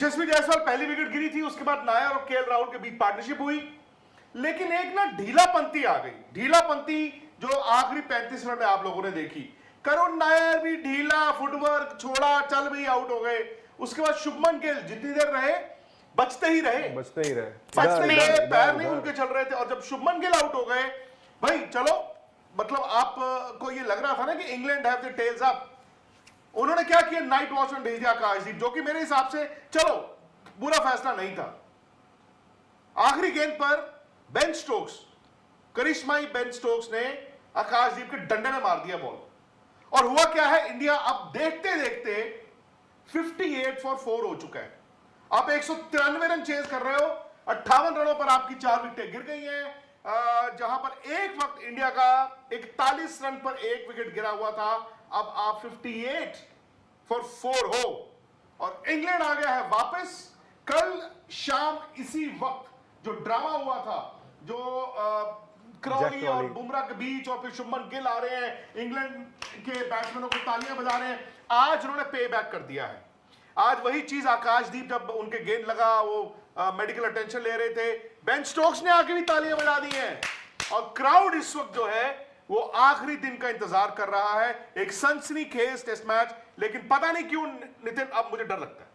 यशस्वी जायसवाल पहली विकेट गिरी थी, उसके बाद नायर और केएल राहुल के बीच पार्टनरशिप हुई, लेकिन एक ना ढीलापंती आ गई। ढीलापंती जो आखिरी 35 मिनट में आप लोगों ने देखी। करुण नायर भी ढीला, फुटवर्क छोड़ा, चल भी आउट हो गए। उसके बाद शुभमन गिल जितनी देर रहे बचते ही रहे, पैर नहीं उनके चल रहे थे। और जब शुभमन गिल आउट हो गए, भाई चलो, मतलब आपको ये लग रहा था ना कि England have the tails up. उन्होंने क्या किया, नाइट वॉचमैन भेज दिया आकाशदीप, जो कि मेरे हिसाब से चलो बुरा फैसला नहीं था। आखिरी गेंद पर बेन स्टोक्स, करिश्माई बेन स्टोक्स ने आकाशदीप के डंडे में मार दिया बॉल। और हुआ क्या है, इंडिया अब देखते देखते 58 फॉर 4 हो चुका है। आप 193 रन चेज कर रहे हो, 58 रनों पर आपकी 4 विकेटें गिर गई हैं। जहां पर एक वक्त इंडिया का 41 रन पर एक विकेट गिरा हुआ था, अब आप 58 फॉर 4 हो और इंग्लैंड आ गया है वापस। कल शाम इसी वक्त जो ड्रामा हुआ था, जो क्रॉली और बुमराह के बीच, और फिर शुभमन गिल आ रहे हैं, इंग्लैंड के बैट्समैनों को तालियां बजा रहे हैं, आज उन्होंने पे बैक कर दिया है। आज वही चीज आकाशदीप जब उनके गेंद लगा, वो मेडिकल अटेंशन ले रहे थे, बेन स्टोक्स ने आके भी तालियां बजा दी हैं। और क्राउड इस वक्त जो है वो आखिरी दिन का इंतजार कर रहा है, एक सनसनीखेज टेस्ट मैच। लेकिन पता नहीं क्यों नितिन, अब मुझे डर लगता है।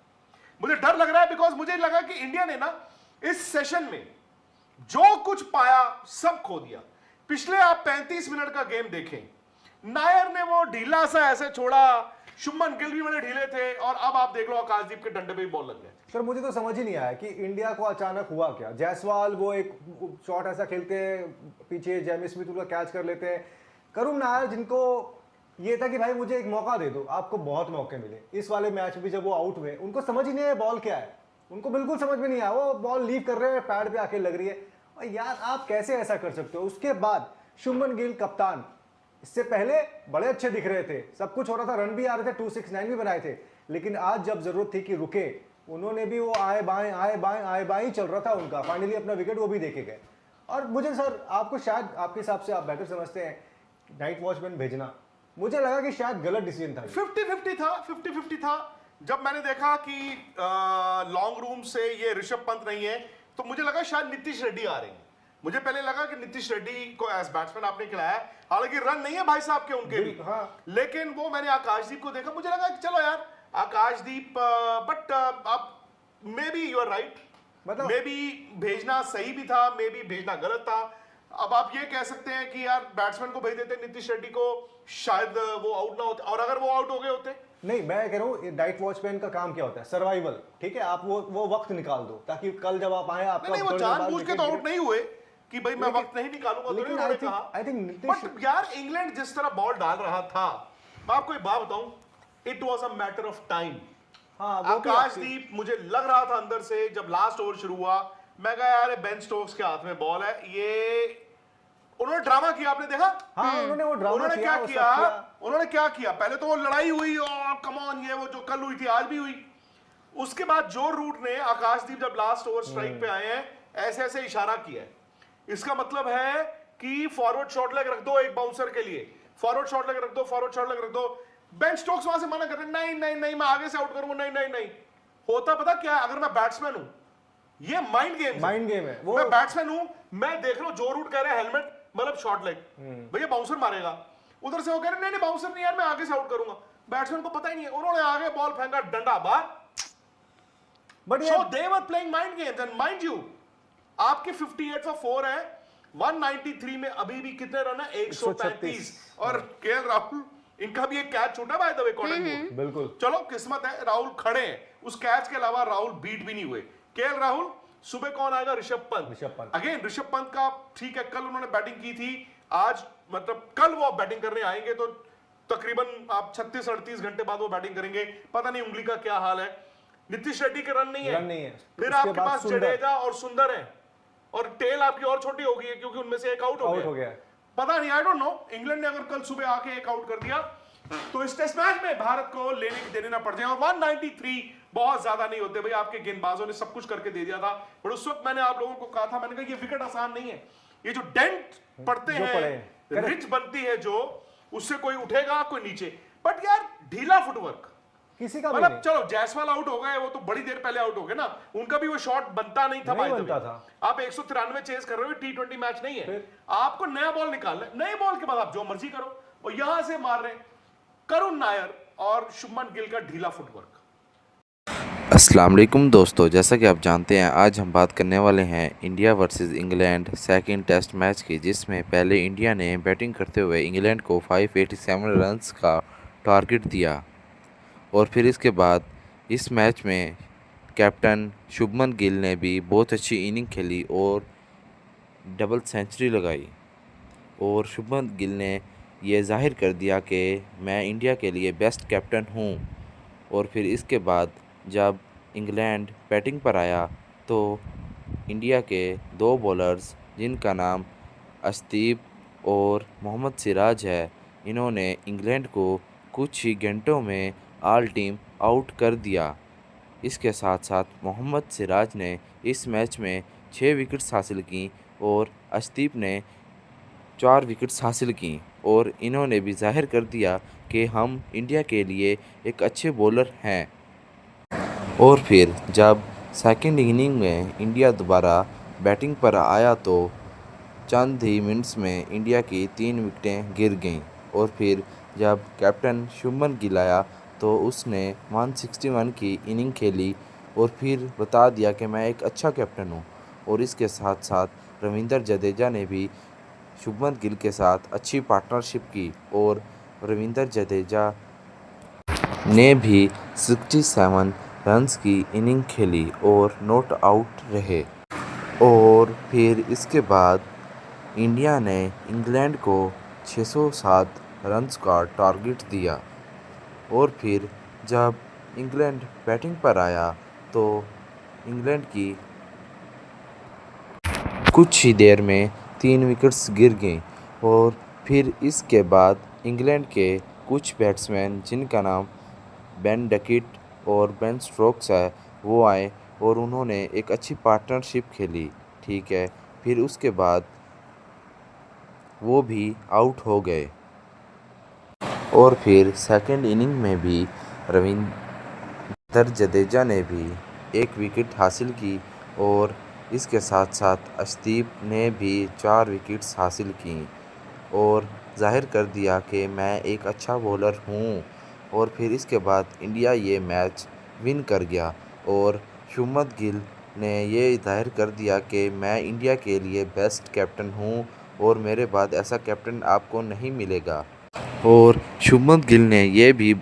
मुझे डर लग रहा है बिकॉज मुझे लगा कि इंडिया ने ना इस सेशन में जो कुछ पाया सब खो दिया। पिछले आप 35 मिनट का गेम देखें, नायर ने वो ढीला सा ऐसे छोड़ा, शुभमन गिल भी बड़े ढीले थे, और अब आप देख लो आकाशदीप के डंडे पे भी बॉल लग गए। सर मुझे तो समझ ही नहीं आया कि इंडिया को अचानक हुआ क्या। जायसवाल वो एक शॉट ऐसा खेलते हैं, पीछे जेमी स्मिथ उनका कैच कर लेते हैं। करुण नायर, जिनको ये था कि भाई मुझे एक मौका दे दो, आपको बहुत मौके मिले इस वाले मैच में, जब वो आउट हुए उनको समझ ही नहीं आया बॉल क्या है, उनको बिल्कुल समझ में नहीं आया। वो बॉल लीव कर रहे हैं, पैड पे आके लग रही है, और यार आप कैसे ऐसा कर सकते हो। उसके बाद शुभमन गिल कप्तान, इससे पहले बड़े अच्छे दिख रहे थे, सब कुछ हो रहा था, रन भी आ रहे थे, 269 भी बनाए थे, लेकिन आज जब जरूरत थी कि रुके, उन्होंने भी वो आए बाएं चल रहा था उनका, फाइनली अपना विकेट वो भी देके गए। और मुझे सर, आपको शायद, आपके हिसाब से आप बेटर समझते हैं, नाइट वॉचमैन भेजना, मुझे लगा कि शायद गलत डिसीजन था। 50-50 था। जब मैंने देखा कि लॉन्ग रूम से ये ऋषभ पंत नहीं है, तो मुझे लगा शायद नीतीश रेड्डी आ रहे हैं। मुझे पहले लगा कि नीतीश रेड्डी को एज बैट्समैन आपने खिलाया, हालांकि रन नहीं है भाई साहब के उनके भी, हाँ। लेकिन वो मैंने आकाशदीप को देखा, मुझे लगा कि चलो यार आकाशदीप, बट आप maybe you are right, maybe भेजना सही भी था, मे बी भेजना गलत था। अब आप ये कह सकते हैं कि यार बैट्समैन को भेज देते नीतीश रेड्डी को, शायद वो आउट ना होते, और अगर वो आउट हो गए होते। नहीं, मैं कह रहा हूँ नाइट वॉचमैन का काम क्या होता है, सर्वाइवल, ठीक है, आप वो वक्त निकाल दो ताकि कल जब आप आए आपका। नहीं, वो जानबूझ के तो आउट नहीं हुए कि भाई मैं वक्त नहीं निकालूंगा, तो उन्होंने कहा। आई थिंक बट यार इंग्लैंड जिस तरह बॉल डाल रहा था, मैं आपको एक बात बताऊं, it was a matter of time. Akashdeep, मुझे लग रहा था अंदर से जब लास्ट ओवर शुरू हुआ, मैं कहा यार बेन स्टोक्स के हाथ में बॉल है, ये उन्होंने ड्रामा किया, आपने देखा? हाँ, उन्होंने क्या किया, पहले तो वो लड़ाई हुई, और कम ऑन, ये वो जो कल हुई थी आज भी हुई। उसके बाद जो रूट ने आकाशदीप जब लास्ट ओवर स्ट्राइक पे आए हैं, ऐसे ऐसे इशारा किया है, इसका मतलब है कि फॉरवर्ड शॉट लेग रख दो एक बाउंसर के लिए, फॉरवर्ड शॉट लेग रख दो, फॉरवर्ड शॉट लेग रक दो। बेन स्टोक्स वहां से मना कर रहे, नहीं मैं आगे से आउट करूंगा, नहीं। होता पता क्या है, अगर मैं बैट्समैन हूं, ये माइंड गेम है। मैं बैट्समैन हूं, मैं देख लो जो रूट कह रहे हैं हेलमेट, मतलब शॉट लेग, भैया बाउंसर मारेगा, उधर से वो कह रहे नहीं बाउंसर नहीं यार, मैं आगे से आउट करूंगा। बैट्समैन को पता ही नहीं है, उन्होंने आगे बॉल फेंका, डंडा बाहर। But so they were playing mind games, and mind you, आपके 58 फॉर 4 है, 193 में अभी भी कितने रन है, 135। और केएल राहुल, इनका भी एक कैच छूटा बाय द वे, कॉटन, बिल्कुल। चलो किस्मत है, राहुल खड़े हैं, उस कैच के अलावा राहुल बीट भी नहीं हुए। केएल राहुल, सुबह कौन आएगा, ऋषभ पंत। अगेन ऋषभ पंत का ठीक है, कल उन्होंने बैटिंग की थी, आज मतलब कल वो बैटिंग करने आएंगे तो तकरीबन आप 36-38 घंटे बाद वो बैटिंग करेंगे, पता नहीं उंगली का क्या हाल है। नीतीश रेड्डी के रन नहीं है। फिर आपके पास जडेजा और सुंदर है, और टेल आपकी और छोटी हो गई है क्योंकि उनमें से एक आउट हो गया। पता नहीं, आई डोंट नो, इंग्लैंड ने अगर कल सुबह आके एक आउट कर दिया तो इस टेस्ट मैच में भारत को लेने देने ना पड़ जाए। और 193 बहुत ज्यादा नहीं होते भाई, आपके गेंदबाजों ने सब कुछ करके दे दिया था। पर उस वक्त मैंने आप लोगों को कहा था, मैंने कहा ये विकेट आसान नहीं है, ये जो डेंट पड़ते हैं, रिच बनती है जो, उससे कोई उठेगा कोई नीचे। बट यार ढीला फुटवर्क, किसी का भी मतलब नहीं। चलो जायसवाल आउट हो गए, वो तो बड़ी देर पहले आउट हो गए ना, उनका भी वो शॉट बनता नहीं था। नहीं by the बनता way। था। आप 193 चेज कर रहे हो, T20 मैच नहीं है। फिर? आपको नया बॉल निकालना है, नए बॉल के बाद आप जो मर्जी करो, और यहां से मार रहे हैं करुण नायर और शुभमन गिल का ढीला फुटवर्क। अस्सलाम वालेकुम दोस्तों, जैसा कि आप जानते हैं आज हम बात करने वाले हैं India versus England second test match की, जिसमें पहले इंडिया ने बैटिंग करते हुए इंग्लैंड को 587 रन्स का टारगेट दिया और फिर इसके बाद इस मैच में कैप्टन शुभमन गिल ने भी बहुत अच्छी इनिंग खेली और डबल सेंचुरी लगाई और शुभमन गिल ने ये जाहिर कर दिया कि मैं इंडिया के लिए बेस्ट कैप्टन हूँ। और फिर इसके बाद जब इंग्लैंड बैटिंग पर आया तो इंडिया के दो बॉलर्स जिनका नाम अर्शदीप और मोहम्मद सिराज है, इन्होंने इंग्लैंड को कुछ ही घंटों में ऑल टीम आउट कर दिया। इसके साथ साथ मोहम्मद सिराज ने इस मैच में 6 विकेट्स हासिल की और अर्शदीप ने 4 विकेट्स हासिल की और इन्होंने भी जाहिर कर दिया कि हम इंडिया के लिए एक अच्छे बॉलर हैं। और फिर जब सेकंड इनिंग में इंडिया दोबारा बैटिंग पर आया तो चंद ही मिनट्स में इंडिया की 3 विकेटें गिर गईं और फिर जब कैप्टन शुभमन गिल आया तो उसने 161 की इनिंग खेली और फिर बता दिया कि मैं एक अच्छा कैप्टन हूँ। और इसके साथ साथ रविंद्र जडेजा ने भी शुभमन गिल के साथ अच्छी पार्टनरशिप की और रविंद्र जडेजा ने भी 67 रन्स की इनिंग खेली और नॉट आउट रहे। और फिर इसके बाद इंडिया ने इंग्लैंड को 607 रन्स का टारगेट दिया और फिर जब इंग्लैंड बैटिंग पर आया तो इंग्लैंड की कुछ ही देर में 3 विकेट्स गिर गईं और फिर इसके बाद इंग्लैंड के कुछ बैट्समैन जिनका नाम बेन डकिट और बेन स्टोक्स है, वो आए और उन्होंने एक अच्छी पार्टनरशिप खेली। ठीक है, फिर उसके बाद वो भी आउट हो गए और फिर सेकंड इनिंग में भी रविंद्र जडेजा ने भी 1 विकेट हासिल की और इसके साथ साथ अर्शदीप ने भी 4 विकेट्स हासिल की और जाहिर कर दिया कि मैं एक अच्छा बॉलर हूँ। और फिर इसके बाद इंडिया ये मैच विन कर गया और शुभमन गिल ने ये जाहिर कर दिया कि मैं इंडिया के लिए बेस्ट कैप्टन हूँ और मेरे बाद ऐसा कैप्टन आपको नहीं मिलेगा। और शुभमन गिल ने यह भी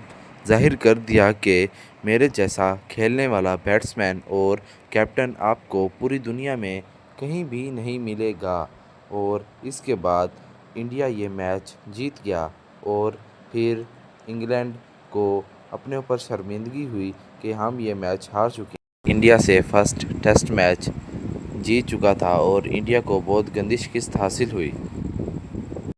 जाहिर कर दिया कि मेरे जैसा खेलने वाला बैट्समैन और कैप्टन आपको पूरी दुनिया में कहीं भी नहीं मिलेगा। और इसके बाद इंडिया ये मैच जीत गया और फिर इंग्लैंड को अपने ऊपर शर्मिंदगी हुई कि हम ये मैच हार चुके। इंडिया से फर्स्ट टेस्ट मैच जीत चुका था और इंडिया को बहुत गंदी शिकस्त हासिल हुई।